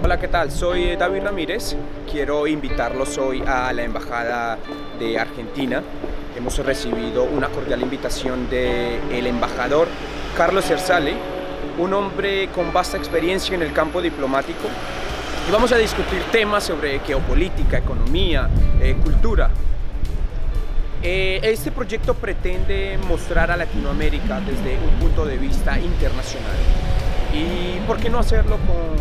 Hola, ¿qué tal? Soy David Ramírez. Quiero invitarlos hoy a la Embajada de Argentina. Hemos recibido una cordial invitación del embajador Carlos Zersale, un hombre con vasta experiencia en el campo diplomático. Y vamos a discutir temas sobre geopolítica, economía, cultura. Este proyecto pretende mostrar a Latinoamérica desde un punto de vista internacional. Y por qué no hacerlo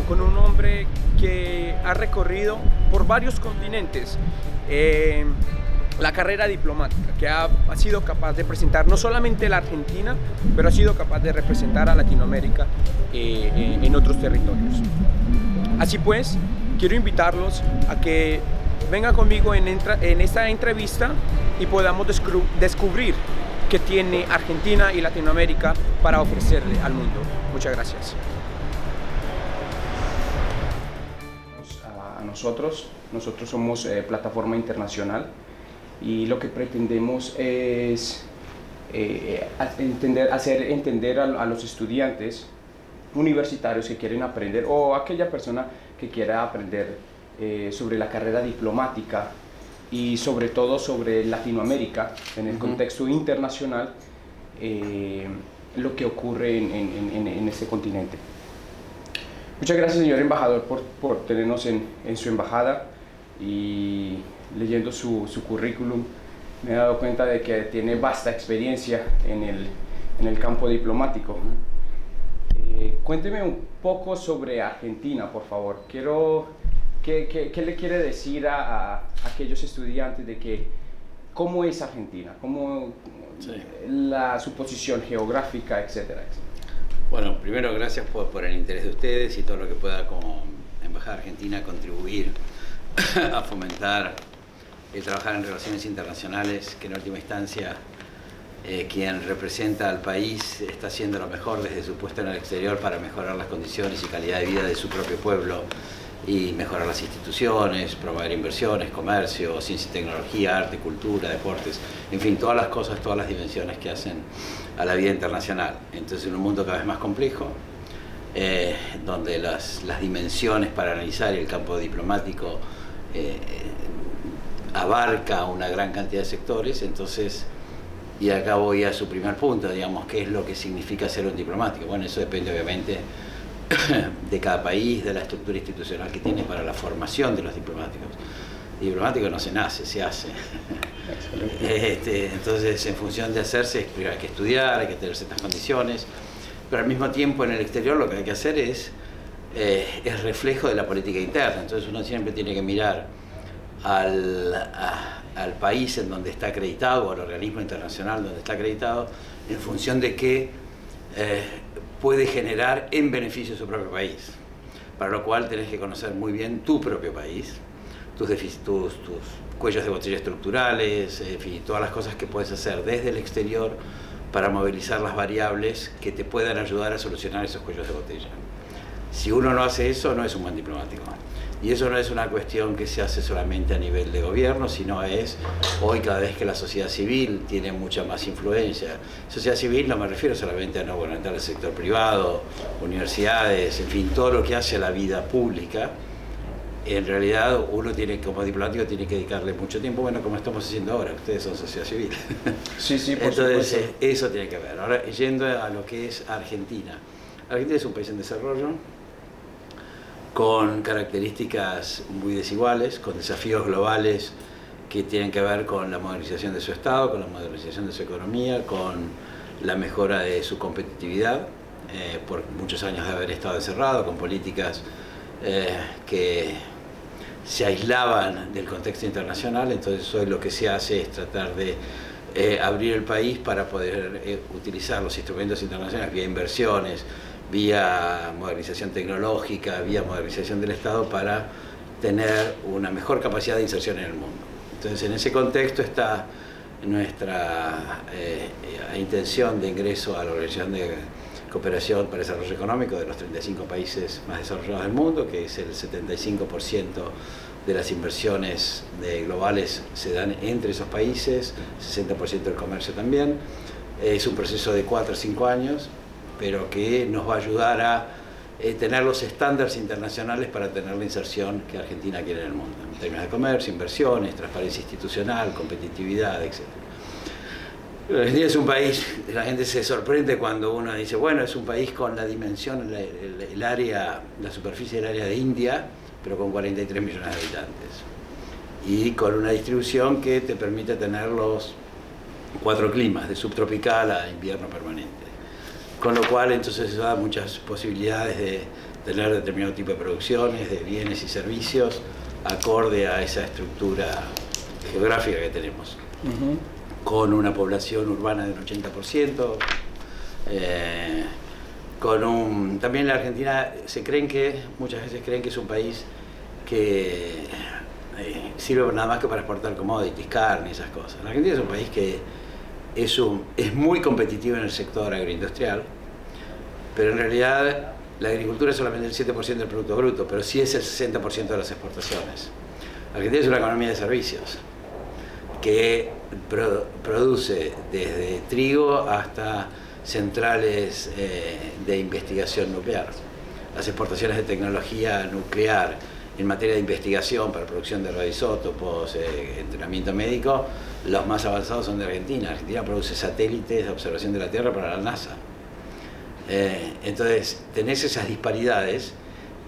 con un hombre que ha recorrido por varios continentes la carrera diplomática, que ha sido capaz de presentar no solamente la Argentina, pero ha sido capaz de representar a Latinoamérica en otros territorios. Así pues, quiero invitarlos a que vengan conmigo en esta entrevista y podamos descubrir qué tiene Argentina y Latinoamérica para ofrecerle al mundo. Muchas gracias. A nosotros somos plataforma internacional y lo que pretendemos es hacer entender a los estudiantes universitarios que quieren aprender o aquella persona que quiera aprender sobre la carrera diplomática y sobre todo sobre Latinoamérica en el contexto internacional, lo que ocurre en ese continente. Muchas gracias, señor embajador, por tenernos en su embajada, y leyendo su currículum me he dado cuenta de que tiene vasta experiencia en el campo diplomático. Cuénteme un poco sobre Argentina, por favor. ¿Qué le quiere decir a aquellos estudiantes de que cómo es Argentina, su posición geográfica, etcétera, etcétera? Bueno, primero gracias por el interés de ustedes y todo lo que pueda como Embajada Argentina contribuir a fomentar el trabajar en relaciones internacionales, que en última instancia quien representa al país está haciendo lo mejor desde su puesto en el exterior para mejorar las condiciones y calidad de vida de su propio pueblo y mejorar las instituciones, promover inversiones, comercio, ciencia y tecnología, arte, cultura, deportes, en fin, todas las cosas, todas las dimensiones que hacen a la vida internacional. Entonces, en un mundo cada vez más complejo, donde las dimensiones para analizar el campo diplomático abarca una gran cantidad de sectores, entonces, y acá voy a su primer punto, digamos, ¿qué es lo que significa ser un diplomático? Bueno, eso depende obviamente de cada país, de la estructura institucional que tiene para la formación de los diplomáticos. El diplomático no se nace, se hace. Entonces, en función de hacerse, primero hay que estudiar, hay que tener ciertas condiciones, pero al mismo tiempo en el exterior lo que hay que hacer es reflejo de la política interna. Entonces uno siempre tiene que mirar al país en donde está acreditado, o al organismo internacional donde está acreditado, en función de qué puede generar en beneficio de su propio país. Para lo cual tenés que conocer muy bien tu propio país, tus cuellos de botella estructurales, en fin, todas las cosas que puedes hacer desde el exterior para movilizar las variables que te puedan ayudar a solucionar esos cuellos de botella. Si uno no hace eso, no es un buen diplomático. Y eso no es una cuestión que se hace solamente a nivel de gobierno, sino es hoy cada vez que la sociedad civil tiene mucha más influencia. Sociedad civil no me refiero solamente a no gubernamental, el sector privado, universidades, en fin, todo lo que hace a la vida pública. En realidad uno tiene, como diplomático, tiene que dedicarle mucho tiempo, bueno, como estamos haciendo ahora, ustedes son sociedad civil. Sí, sí, por Entonces, supuesto. eso tiene que ver. Ahora, yendo a lo que es Argentina. Argentina es un país en desarrollo, con características muy desiguales, con desafíos globales que tienen que ver con la modernización de su Estado, con la modernización de su economía, con la mejora de su competitividad, por muchos años de haber estado encerrado, con políticas que se aislaban del contexto internacional. Entonces hoy lo que se hace es tratar de abrir el país para poder utilizar los instrumentos internacionales vía inversiones, vía modernización tecnológica, vía modernización del Estado, para tener una mejor capacidad de inserción en el mundo. Entonces, en ese contexto está nuestra intención de ingreso a la Organización de Cooperación para el Desarrollo Económico de los 35 países más desarrollados del mundo, que es el 75% de las inversiones globales se dan entre esos países, 60% del comercio también. Es un proceso de 4 o 5 años, pero que nos va a ayudar a tener los estándares internacionales para tener la inserción que Argentina quiere en el mundo, en términos de comercio, inversiones, transparencia institucional, competitividad, etc. Argentina es un país, la gente se sorprende cuando uno dice, bueno, es un país con la dimensión, el área, la superficie del área de India, pero con 43 millones de habitantes. Y con una distribución que te permite tener los 4 climas, de subtropical a invierno permanente. Con lo cual, entonces, eso da muchas posibilidades de tener determinado tipo de producciones, de bienes y servicios, acorde a esa estructura geográfica que tenemos. Con una población urbana del 80%, también la Argentina muchas veces creen que es un país que sirve nada más que para exportar commodities, carne y esas cosas. La Argentina es un país que es muy competitivo en el sector agroindustrial, pero en realidad la agricultura es solamente el 7% del Producto Bruto, pero sí es el 60% de las exportaciones. Argentina es una economía de servicios que produce desde trigo hasta centrales de investigación nuclear. Las exportaciones de tecnología nuclear en materia de investigación para producción de radioisótopos, entrenamiento médico, los más avanzados son de Argentina. Argentina produce satélites de observación de la Tierra para la NASA. Entonces, tenés esas disparidades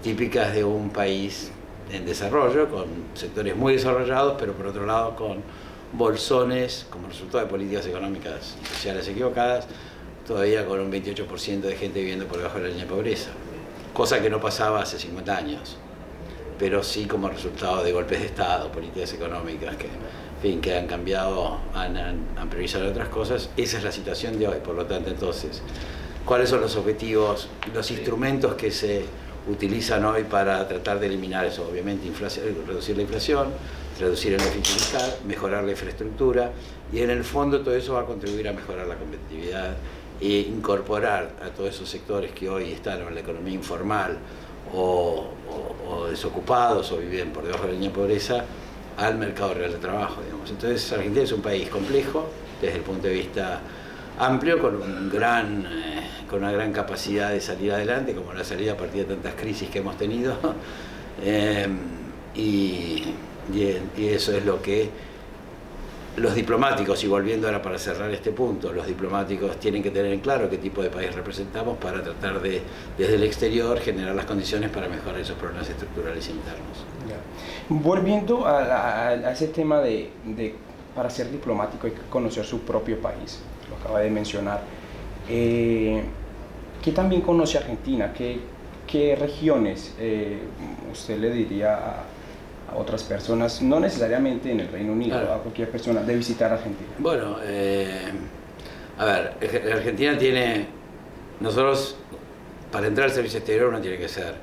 típicas de un país en desarrollo, con sectores muy desarrollados, pero por otro lado con bolsones como resultado de políticas económicas y sociales equivocadas, todavía con un 28% de gente viviendo por debajo de la línea de pobreza, cosa que no pasaba hace 50 años, pero sí como resultado de golpes de Estado, políticas económicas que, en fin, que han cambiado, han priorizado otras cosas. Esa es la situación de hoy. Por lo tanto, entonces, ¿cuáles son los objetivos, los instrumentos que se utilizan hoy para tratar de eliminar eso? Obviamente, reducir la inflación, reducir el déficit fiscal, mejorar la infraestructura, y en el fondo todo eso va a contribuir a mejorar la competitividad e incorporar a todos esos sectores que hoy están en la economía informal o desocupados o viven por debajo de la línea de pobreza al mercado real de trabajo, digamos. Entonces, Argentina es un país complejo desde el punto de vista amplio, con una gran capacidad de salir adelante, como la salida a partir de tantas crisis que hemos tenido, y eso es lo que los diplomáticos, y volviendo ahora para cerrar este punto, los diplomáticos tienen que tener en claro qué tipo de país representamos para tratar de, desde el exterior, generar las condiciones para mejorar esos problemas estructurales internos. Volviendo a ese tema para ser diplomático hay que conocer su propio país, lo acaba de mencionar. ¿Qué también conoce Argentina? ¿Qué regiones usted le diría a otras personas, no necesariamente en el Reino Unido, claro, a cualquier persona, de visitar Argentina? Bueno, a ver, Argentina tiene, nosotros, para entrar al servicio exterior uno tiene que ser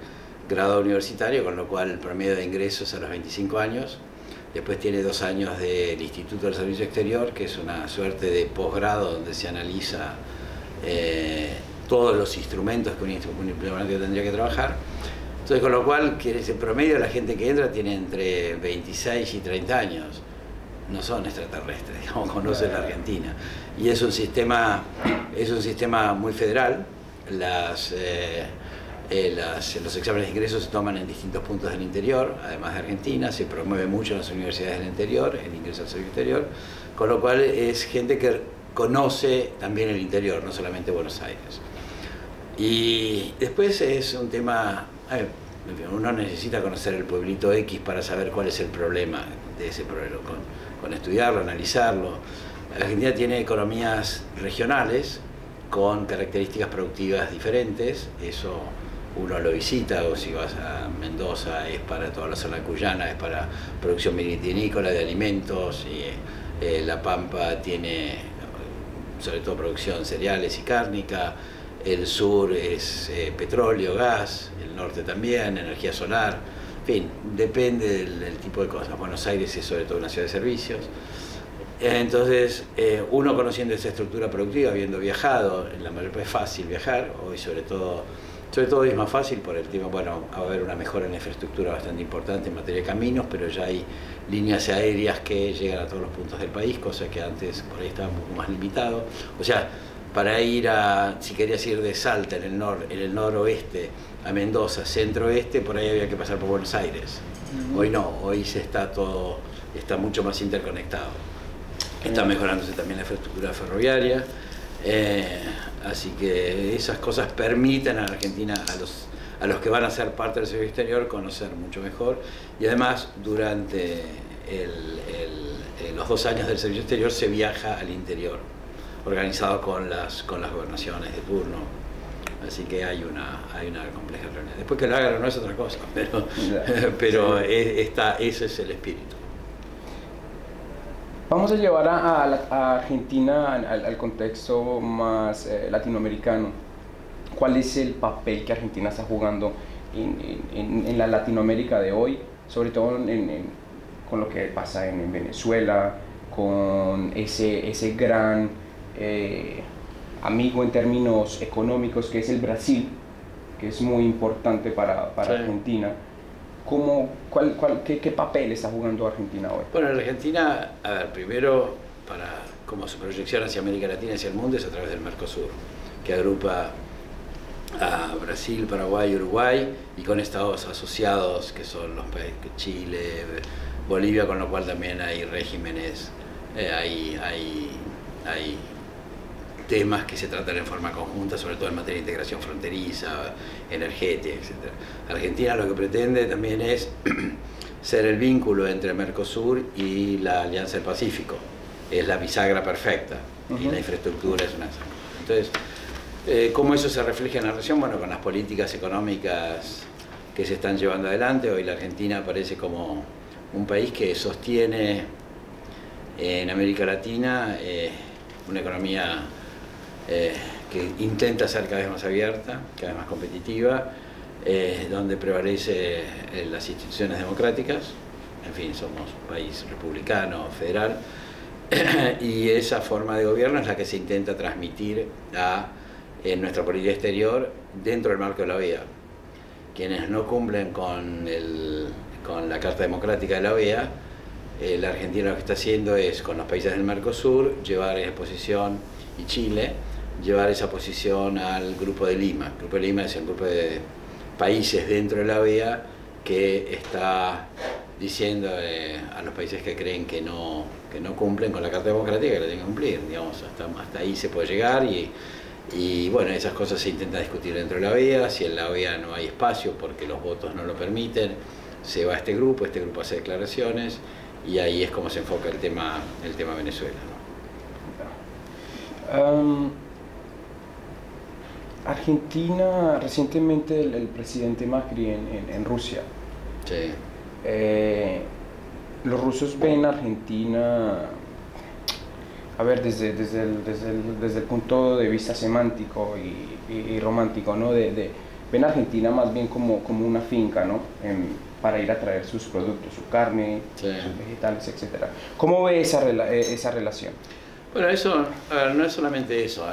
graduado universitario, con lo cual el promedio de ingresos a los 25 años, después tiene 2 años del Instituto del Servicio Exterior, que es una suerte de posgrado donde se analiza todos los instrumentos que un diplomático tendría que trabajar. Entonces, con lo cual, el promedio de la gente que entra tiene entre 26 y 30 años. No son extraterrestres, digamos, conocen la Argentina. Y es un sistema muy federal. Los exámenes de ingreso se toman en distintos puntos del interior, además de Argentina. Se promueve mucho en las universidades del interior, el ingreso al servicio exterior. Con lo cual, es gente que conoce también el interior, no solamente Buenos Aires. Y después es un tema... uno necesita conocer el pueblito X para saber cuál es el problema de ese pueblo, con estudiarlo, analizarlo. Argentina tiene economías regionales con características productivas diferentes, eso uno lo visita, o si vas a Mendoza es para toda la zona cuyana, es para producción vitivinícola de alimentos, y La Pampa tiene sobre todo producción cereales y cárnica. El sur es petróleo, gas, el norte también, energía solar, en fin, depende del tipo de cosas. Buenos Aires es sobre todo una ciudad de servicios. Entonces, uno conociendo esa estructura productiva, habiendo viajado, en la mayor parte es fácil viajar, hoy sobre todo Sobre todo es más fácil por el tema, bueno, va a haber una mejora en la infraestructura bastante importante en materia de caminos, pero ya hay líneas aéreas que llegan a todos los puntos del país, cosa que antes por ahí estaba un poco más limitado. O sea, para ir a, si querías ir de Salta en el noroeste a Mendoza, centro-oeste, por ahí había que pasar por Buenos Aires. Hoy no, hoy está mucho más interconectado. Está mejorándose también la infraestructura ferroviaria. Así que esas cosas permiten a Argentina, a los que van a ser parte del servicio exterior, conocer mucho mejor. Y además, durante los 2 años del servicio exterior se viaja al interior, organizado con las gobernaciones de turno. Así que hay una compleja realidad. Después que lo hagan no es otra cosa, pero ese es el espíritu. Vamos a llevar a Argentina al contexto más latinoamericano. ¿Cuál es el papel que Argentina está jugando en la Latinoamérica de hoy? Sobre todo con lo que pasa en Venezuela, con ese gran amigo en términos económicos que es el Brasil, que es muy importante para sí. Argentina. ¿Qué papel está jugando Argentina hoy? Bueno, en Argentina, a ver, primero, como su proyección hacia América Latina y hacia el mundo es a través del Mercosur, que agrupa a Brasil, Paraguay, Uruguay, y con estados asociados que son los países Chile, Bolivia, con lo cual también hay regímenes, hay temas que se tratan en forma conjunta, sobre todo en materia de integración fronteriza, energética, etc. Argentina lo que pretende también es ser el vínculo entre Mercosur y la Alianza del Pacífico. Es la bisagra perfecta y la infraestructura es una. Entonces, ¿cómo eso se refleja en la región? Bueno, con las políticas económicas que se están llevando adelante. Hoy la Argentina aparece como un país que sostiene en América Latina una economía que intenta ser cada vez más abierta, cada vez más competitiva, donde prevalece las instituciones democráticas. En fin, somos un país republicano, federal, y esa forma de gobierno es la que se intenta transmitir en nuestra política exterior dentro del marco de la OEA. Quienes no cumplen con la Carta Democrática de la OEA, la Argentina lo que está haciendo es, con los países del Mercosur, llevar esa posición, y Chile, llevar esa posición al Grupo de Lima. El Grupo de Lima es el grupo de países dentro de la OEA que está diciendo a los países que creen que no cumplen con la Carta Democrática que la tienen que cumplir. Digamos, hasta ahí se puede llegar y bueno, esas cosas se intentan discutir dentro de la OEA. Si en la OEA no hay espacio porque los votos no lo permiten, se va a este grupo hace declaraciones y ahí es como se enfoca el tema Venezuela, ¿no? Argentina, recientemente el presidente Macri en Rusia. Sí. Los rusos ven a Argentina, a ver, desde el punto de vista semántico y romántico, ¿no? Ven a Argentina más bien como una finca, ¿no? Para ir a traer sus productos, su carne, sí, sus vegetales, etc. ¿Cómo ve esa relación? Bueno, eso, a ver, no es solamente eso.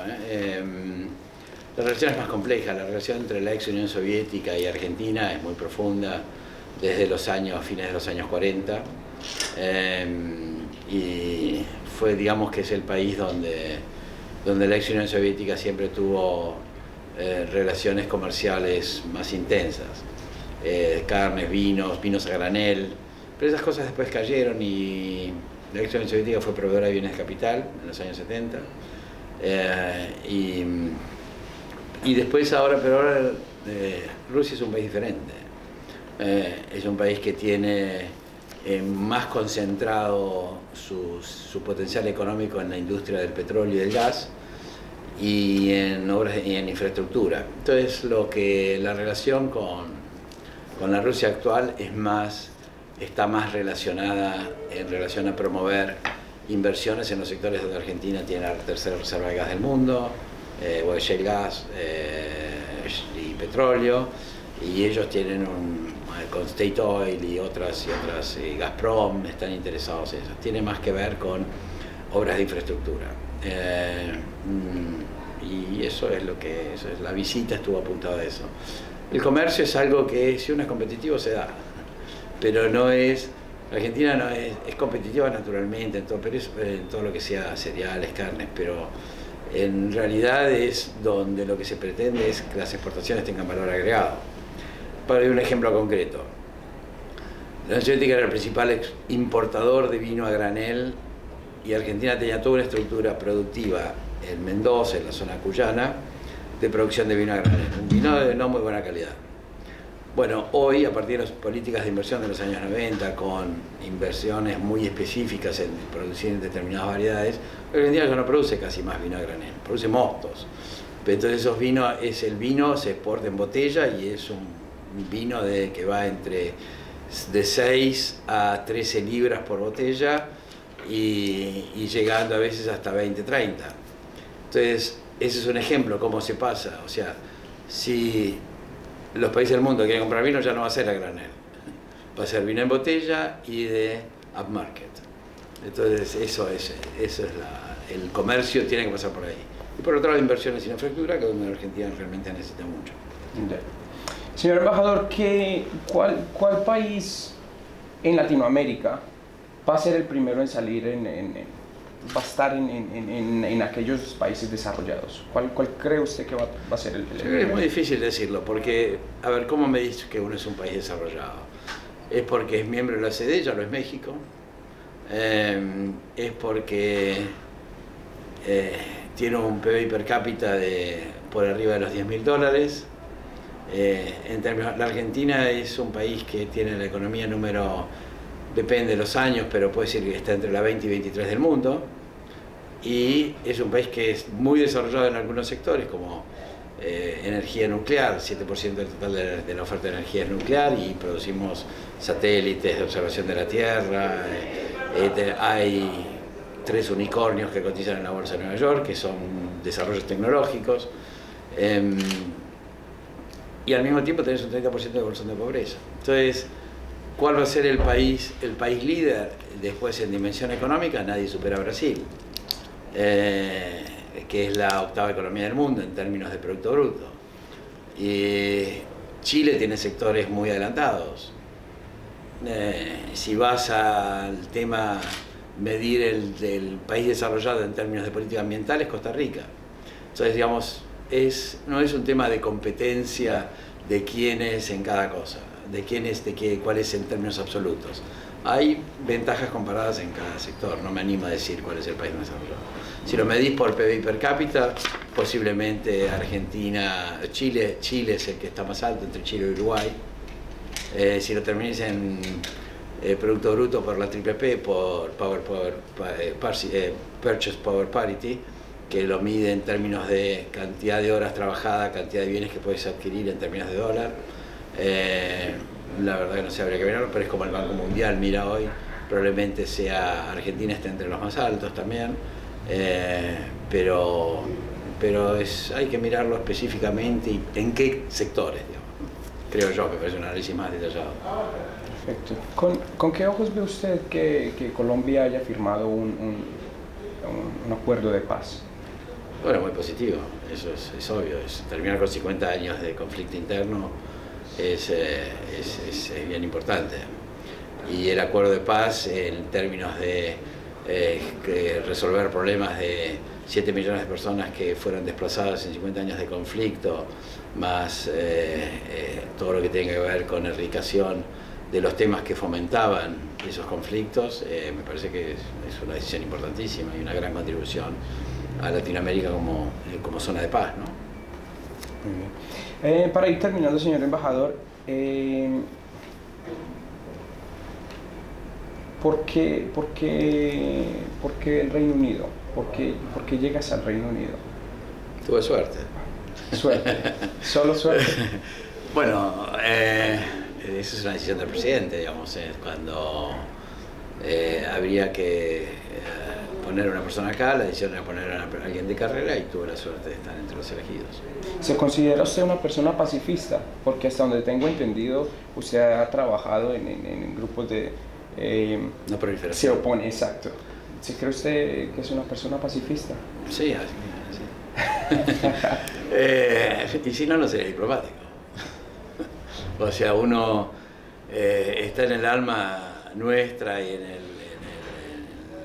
La relación es más compleja. La relación entre la ex Unión Soviética y Argentina es muy profunda desde fines de los años 40. Y fue, digamos, que es el país donde la ex Unión Soviética siempre tuvo relaciones comerciales más intensas. Carnes, vinos a granel, pero esas cosas después cayeron y la ex Unión Soviética fue proveedora de bienes de capital en los años 70 y después ahora Rusia es un país diferente, es un país que tiene más concentrado su potencial económico en la industria del petróleo y del gas y en obras y en infraestructura. Entonces la relación con la Rusia actual está más relacionada en relación a promover inversiones en los sectores donde Argentina tiene la tercera reserva de gas del mundo, shale gas y petróleo, y ellos tienen con State Oil y otras Gazprom están interesados en eso. Tiene más que ver con obras de infraestructura. Y eso es la visita estuvo apuntada a eso. El comercio es algo que si uno es competitivo se da, pero no es, Argentina no es competitiva naturalmente en todo lo que sea cereales, carnes, pero en realidad es donde lo que se pretende es que las exportaciones tengan valor agregado. Para dar un ejemplo concreto, la Unión Soviética era el principal importador de vino a granel y Argentina tenía toda una estructura productiva en Mendoza, en la zona cuyana, de producción de vino a granel, un vino de no muy buena calidad. Bueno, hoy, a partir de las políticas de inversión de los años 90, con inversiones muy específicas en producir determinadas variedades, Argentina ya no produce casi más vino a granel, produce mostos. Pero entonces esos vinos, el vino se exporta en botella y es un vino que va de 6 a 13 libras por botella y llegando a veces hasta 20, 30. Entonces, ese es un ejemplo, cómo se pasa. O sea, si los países del mundo quieren comprar vino, ya no va a ser a granel. Va a ser vino en botella y de upmarket. Entonces, el comercio tiene que pasar por ahí. Y por otro lado, inversiones en infraestructura, que es donde Argentina realmente necesita mucho. Señor embajador, ¿cuál país en Latinoamérica va a ser el primero en salir va a estar en aquellos países desarrollados? ¿Cuál cree usted que va a ser el primero? Es muy difícil decirlo, porque, a ver, ¿cómo me dice que uno es un país desarrollado? Es porque es miembro de la OCDE, ya lo es México, es porque tiene un PBI per cápita por arriba de los $10.000. En términos, la Argentina es un país que tiene la economía depende de los años, pero puede decir que está entre la 20 y 23 del mundo, y es un país que es muy desarrollado en algunos sectores, como energía nuclear. 7% del total de la oferta de energía es nuclear, y producimos satélites de observación de la Tierra. Hay 3 unicornios que cotizan en la Bolsa de Nueva York, que son desarrollos tecnológicos. Y al mismo tiempo tenés un 30% de evolución de pobreza. Entonces, ¿cuál va a ser el país líder después en dimensión económica? Nadie supera a Brasil, que es la 8ª economía del mundo en términos de Producto Bruto. Y Chile tiene sectores muy adelantados. Si vas al tema medir el país desarrollado en términos de política ambiental, es Costa Rica. Entonces, digamos, no es un tema de competencia de quién es en cada cosa, cuál es en términos absolutos. Hay ventajas comparadas en cada sector, no me animo a decir cuál es el país más desarrollado. Si lo medís por PBI per cápita, posiblemente Chile es el que está más alto, entre Chile y Uruguay. Si lo terminís en Producto Bruto por la TPP, por Purchase Power Parity, que lo mide en términos de cantidad de horas trabajadas, cantidad de bienes que puedes adquirir en términos de dólar. La verdad que no sé, habría que verlo, pero es como el Banco Mundial mira hoy, probablemente Argentina esté entre los más altos también, pero hay que mirarlo específicamente y en qué sectores, digamos. Creo yo que parece un análisis más detallado. Perfecto. ¿Con qué ojos ve usted que Colombia haya firmado un acuerdo de paz? Bueno, muy positivo, eso es obvio. Terminar con 50 años de conflicto interno es bien importante. Y el acuerdo de paz, en términos de resolver problemas de 7 millones de personas que fueron desplazadas en 50 años de conflicto, más todo lo que tiene que ver con erradicación de los temas que fomentaban esos conflictos, me parece que es una decisión importantísima y una gran contribución a Latinoamérica como zona de paz, ¿no? Muy bien. Para ir terminando, señor embajador, ¿por qué el Reino Unido? ¿Por qué llegas al Reino Unido? Tuve suerte. ¿Suerte? ¿Solo suerte? Bueno, esa es una decisión del presidente, digamos, cuando habría que poner a una persona acá, la decisión era poner a alguien de carrera, y tuve la suerte de estar entre los elegidos. ¿Se considera usted una persona pacifista? Porque hasta donde tengo entendido, usted ha trabajado en grupos de... no proliferación. Se opone, exacto. ¿Se cree usted que es una persona pacifista? Sí, así. Y si no, no sería diplomático. O sea, uno está en el alma nuestra y en el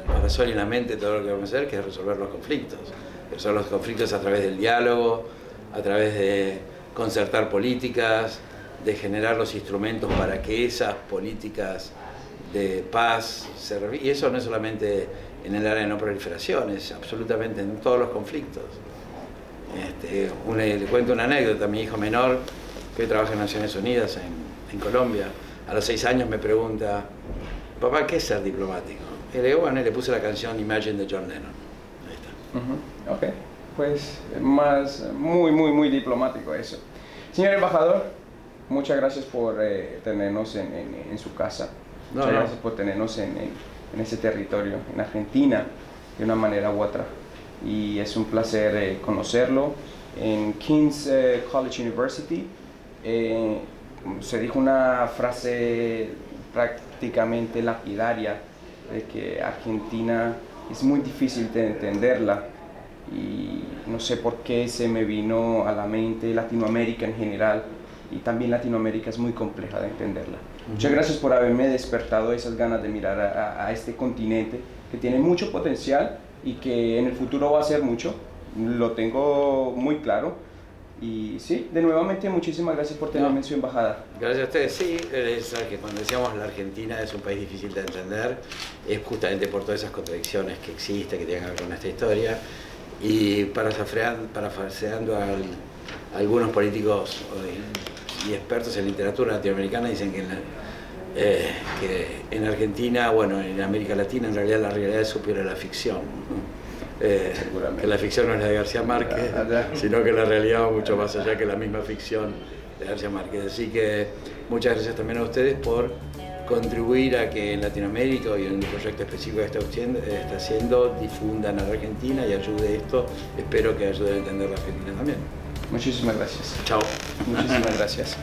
corazón y en la mente todo lo que vamos a hacer, que es resolver los conflictos. Resolver los conflictos a través del diálogo, a través de concertar políticas, de generar los instrumentos para que esas políticas de paz se revivan. Y eso no es solamente en el área de no proliferación, es absolutamente en todos los conflictos. Le cuento una anécdota. Mi hijo menor, que hoy trabaja en Naciones Unidas en Colombia, a los 6 años me pregunta: papá, ¿qué es ser diplomático? Y le digo, bueno, y le puse la canción Imagine de John Lennon. Ahí está. Ok, pues muy diplomático eso. Señor embajador, muchas gracias por tenernos en su casa. Muchas gracias por tenernos en ese territorio, en Argentina, de una manera u otra. Y es un placer conocerlo. En King's College University se dijo una frase prácticamente lapidaria de que Argentina es muy difícil de entenderla, y no sé por qué se me vino a la mente Latinoamérica en general, y también Latinoamérica es muy compleja de entenderla. Muchas gracias por haberme despertado esas ganas de mirar a este continente que tiene mucho potencial y que en el futuro va a hacer mucho, lo tengo muy claro. Y sí, de nuevamente muchísimas gracias por tenerme en su embajada. Gracias a ustedes. Sí, que cuando decíamos la Argentina es un país difícil de entender, es justamente por todas esas contradicciones que existen, que tienen que ver con esta historia. Y parafraseando a algunos políticos y expertos en literatura latinoamericana, dicen que en Argentina, bueno, en América Latina, en realidad la realidad es superior a la ficción. Que la ficción no es la de García Márquez, sino que la realidad va mucho más allá que la misma ficción de García Márquez. Así que muchas gracias también a ustedes por contribuir a que en Latinoamérica y en un proyecto específico que está haciendo difundan a la Argentina y ayude esto. Espero que ayude a entender la Argentina también. Muchísimas gracias. Chao. Muchísimas gracias.